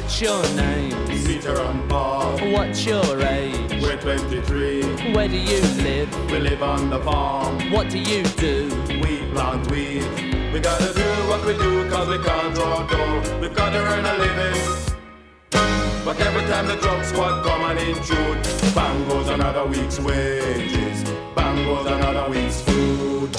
What's your name? Peter and Paul. What's your age? We're 23. Where do you live? We live on the farm. What do you do? We plant weed. We gotta do what we do cause we can't draw dough. We've gotta earn a living. But every time the drug squad come and intrude, bang goes another week's wages. Bang goes another week's food.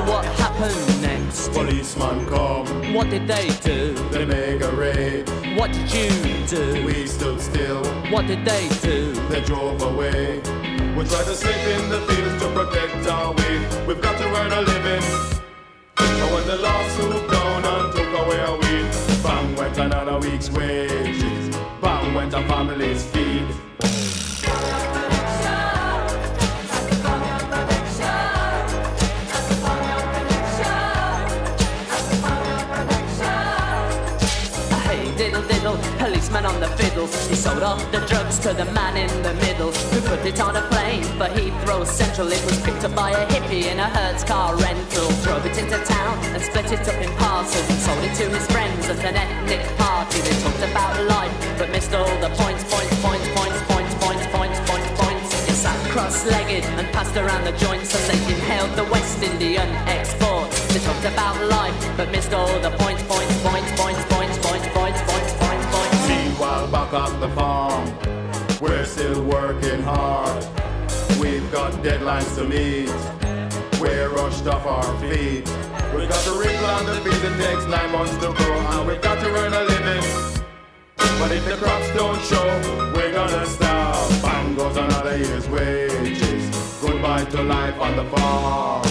What happened next? Policeman come, What did they do? they make a raid. What did you do? We stood still, What did they do? they drove away. We tried to sleep in the fields to protect our weed. We've got to earn a living. But when the lawsuit down and took away our weed, bang went another week's wages. Bang went our family's feed. Hey, diddle diddle, policeman on the fiddle. He sold off the drugs to the man in the middle, who put it on a plane for Heathrow Central. It was picked up by a hippie in a Hertz car rental. Drove it into town and split it up in parcels and sold it to his friends at an ethnic party. They talked about life, but missed all the points. He sat cross-legged and passed around the joints as they inhaled the West Indian exports. They talked about life, but missed all the points. Meanwhile, back at the farm, we're still working hard. We've got deadlines to meet. We're rushed off our feet. We've got to replant the field. It takes 9 months to grow, and we've got to earn a living. But if the crops don't show, we're gonna starve. Bang goes another year's wages. Goodbye to life on the farm.